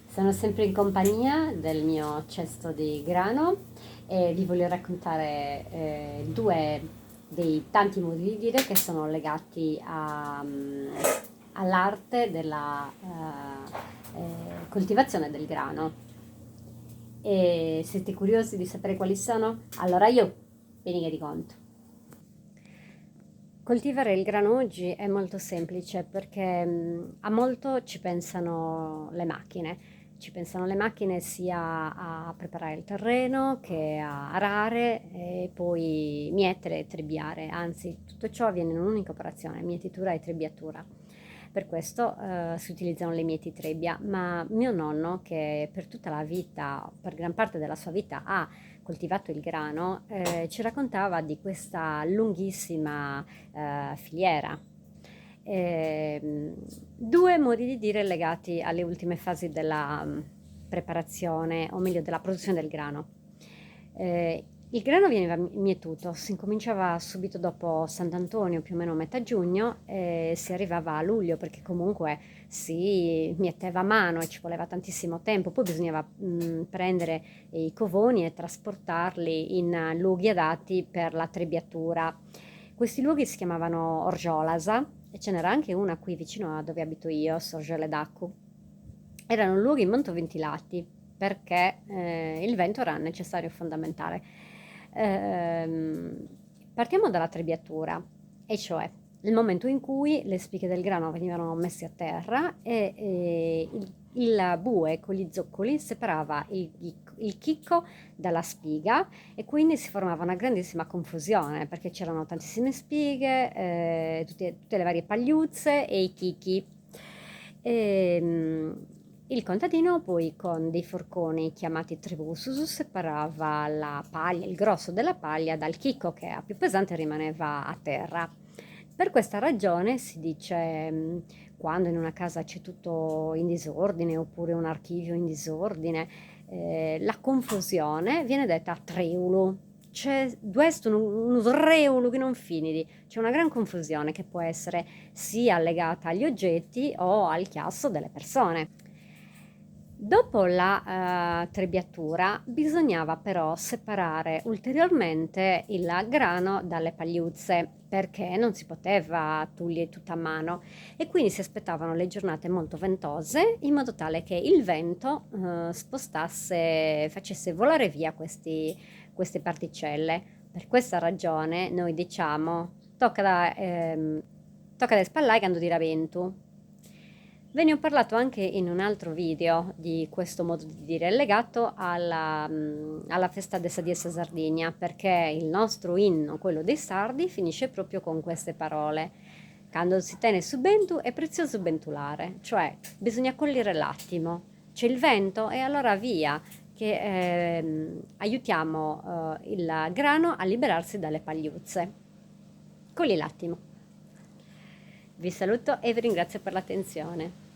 Sono sempre in compagnia del mio cesto di grano e vi voglio raccontare due dei tanti modi di dire che sono legati all'arte della coltivazione del grano. E siete curiosi di sapere quali sono? Allora io ve ne conto. Coltivare il grano oggi è molto semplice perché a molto ci pensano le macchine. Ci pensano le macchine sia a preparare il terreno che a arare e poi mietere e trebbiare. Anzi, tutto ciò avviene in un'unica operazione, mietitura e trebbiatura. Per questo si utilizzano le mieti trebbia, ma mio nonno, che per tutta la vita, per gran parte della sua vita, ha coltivato il grano, ci raccontava di questa lunghissima filiera. Due modi di dire legati alle ultime fasi della preparazione, o meglio della produzione del grano. Il grano veniva mietuto, si incominciava subito dopo Sant'Antonio, più o meno a metà giugno, e si arrivava a luglio perché comunque si mieteva a mano e ci voleva tantissimo tempo. Poi bisognava prendere i covoni e trasportarli in luoghi adatti per la trebbiatura. Questi luoghi si chiamavano Orgiolasa e ce n'era anche una qui vicino a dove abito io, Sorgele d'Acqu. Erano luoghi molto ventilati perché il vento era necessario e fondamentale. Ehm, Partiamo dalla trebbiatura, e cioè il momento in cui le spighe del grano venivano messe a terra e il bue con gli zoccoli separava il chicco dalla spiga e quindi si formava una grandissima confusione perché c'erano tantissime spighe, tutte le varie pagliuzze e i chicchi. Il contadino poi con dei forconi chiamati trebusus separava la paglia, il grosso della paglia dal chicco che era più pesante e rimaneva a terra. Per questa ragione si dice quando in una casa c'è tutto in disordine oppure un archivio in disordine, la confusione viene detta treulu. C'è questo uno sreulu che non finiti, c'è una gran confusione che può essere sia legata agli oggetti o al chiasso delle persone. Dopo la trebbiatura bisognava però separare ulteriormente il grano dalle pagliuzze perché non si poteva togliere tutto a mano e quindi si aspettavano le giornate molto ventose in modo tale che il vento spostasse, facesse volare via queste particelle. Per questa ragione noi diciamo tocca da spallare quando dirà vento. Ve ne ho parlato anche in un altro video di questo modo di dire legato alla festa de Sadiessa Sardegna, perché il nostro inno, quello dei sardi, finisce proprio con queste parole. Quando si tiene subentu è prezioso bentulare, cioè bisogna cogliere l'attimo. C'è il vento e allora via, che aiutiamo il grano a liberarsi dalle pagliuzze. Cogli l'attimo. Vi saluto e vi ringrazio per l'attenzione.